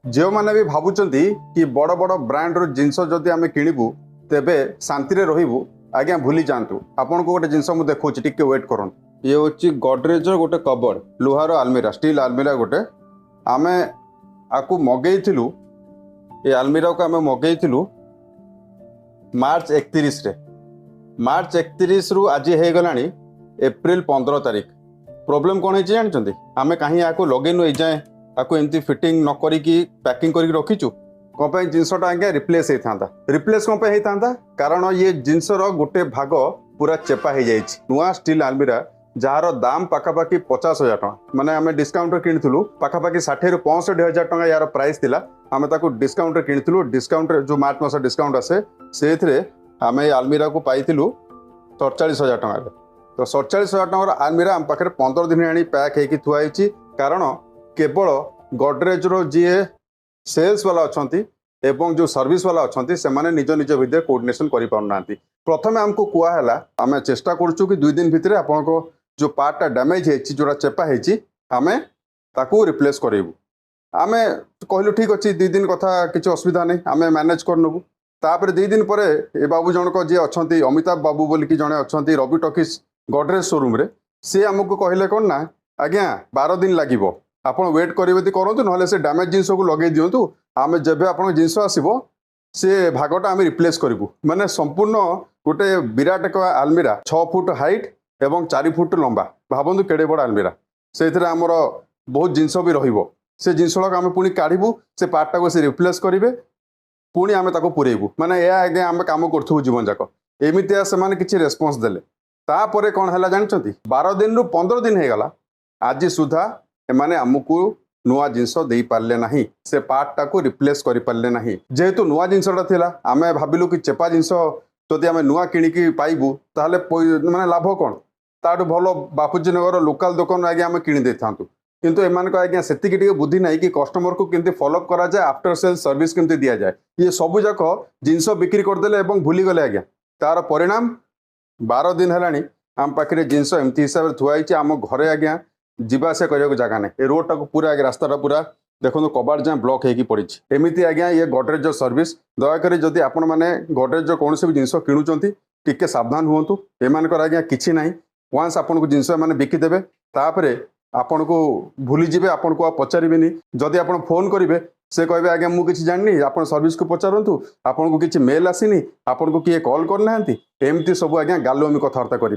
जो मैंने भी भावुंट कि बड़ बड़ ब्रांड जिनस जदि आम किणु तेबे शांति रही आज्ञा भूली जातु आपन को गोटे जिनस मुझे देखा टिके वेट कर ये हूँ गडरेज गोटे कबर्ड लुहार आलमीरा स्टील आलमीरा गोटे आम आपको मगेलु ये आलमीरा को आम मगेलु मार्च 31 रे मार्च 31 रु आज हो गला एप्रिल 15 तारीख प्रोब्लेम कौन है जानते आम कहीं या लगेनु ए जाए आपको एमती फिटिंग न करिकी पैकिंग करके रखीचु कौन जिनसटा आज्ञा रिप्लेस होता रिप्लेस कौन होता कारण ये जिनसर गोटे भाग पूरा चेपा हो जाए नुआ स्टील आलमीरा जार दाम पाखापाखि 50,000 टका माने आम डिस्काउंट किणुलु पाखापाखि 60 ରୁ 65,000 टका यार प्राइस थिला आम डिस्काउंट किणुलु डिस्काउंट जो मार्च मास डिस्काउंट आसे से आम आलमीरा को पाइलु 47,000 टका तो 47,000 टकर आलमीरा आम पाखे 15 दिन आनी पैक होगी थुआई कारण केवल गडरेज रो जी सेल्स वाला अच्छा एवं जो सर्विस वाला अच्छा से माने निज निज भितर कोऑर्डिनेशन करि पाउना प्रथम आमको कुआला आम चेष्टा करूँ कि 2 दिन भितर आपन को जो पार्टा डैमेज है जोड़ा चेपा है आम ताकू रिप्लेस करेबू आम कहलु ठीक अच्छे 2 दिन कथा किसी असुविधा नहीं आम मैनेज करनबू तापर 2 दिन पर ए बाबू जनक जी अच्छा अमिताभ बाबू बोलिकी जड़े अच्छा रवि टॉकीज गडरेज शोरूम रे सी आमको कहले कौन ना आज्ञा 12 दिन लगे आप वेट करेंगे करूँ ना से डैमेज जिनस को लगे दिंतु आम जब आप जिनस आसो से भागटा आम रिप्लेस करूँ माने संपूर्ण गोटे विराट एक आलमीरा 6 फुट हाइट एवं 4 फुट लंबा भावतु केड़े बड़ आलमीरा से आमर बहुत जिनस भी रे जिनसा आम पुणी काढ़ू से पार्टा को से रिप्लेस करेंगे पुणी आम पुरेबू माने यह आगे आम कम करूँ जीवन जाक एमतिया से किसी रेस्पॉन्स देले तापर कौन है जानते 12 दिन रु 15 दिन हो गला आज सुधा एमाने आमको नुआ जिनस दे पारे ना से पार्टा को रिप्लेस कर पारे ना जेहेतु नुआ जिनसटा थिला आम भाविलु कि चेपा जिनस जदि आम नुआ किणिकी पाइबू ताहले माने लाभ कौन ताठू भल बापूजी नगर लोकाल दुकान आगे आम किणी था किंतु एमान आज्ञा से बुद्धि ना कि कस्टमर को केमती फॉलोअप करा जाए आफ्टर सेल सर्विस केमती दि जाए ये सबू जाक जिनस बिक्री करदे भूली गले आज्ञा तार परिणाम 12 दिन है आम पाखे जिनस एमती हिसाब से थुआई आम घरे आज्ञा जीवासा करने जगह ना रोड टाक पूरा रास्ता पूरा देखो कबाड़ जाए ब्लॉक होगी पड़ी एमती आज्ञा ये गडरेज सर्विस दयाकोरी जदि आपण मैंने गडरेज कौन भी जिनस किणुंट टिके सावधान हूँ एमान आज्ञा किसी ना वन्स आपन को जिनस मैंने बिकिदेवे तापर आपन को भूली जीवे आपन को पचारे जदि आप फोन करेंगे से कहे आज्ञा मुझे किसी जानी आप सर्विस को पचारतु आपन को किसी मेल आसीनी आपन को किए कॉल करना एमती सब आज्ञा गालुआमी कथबार्ता करेंगे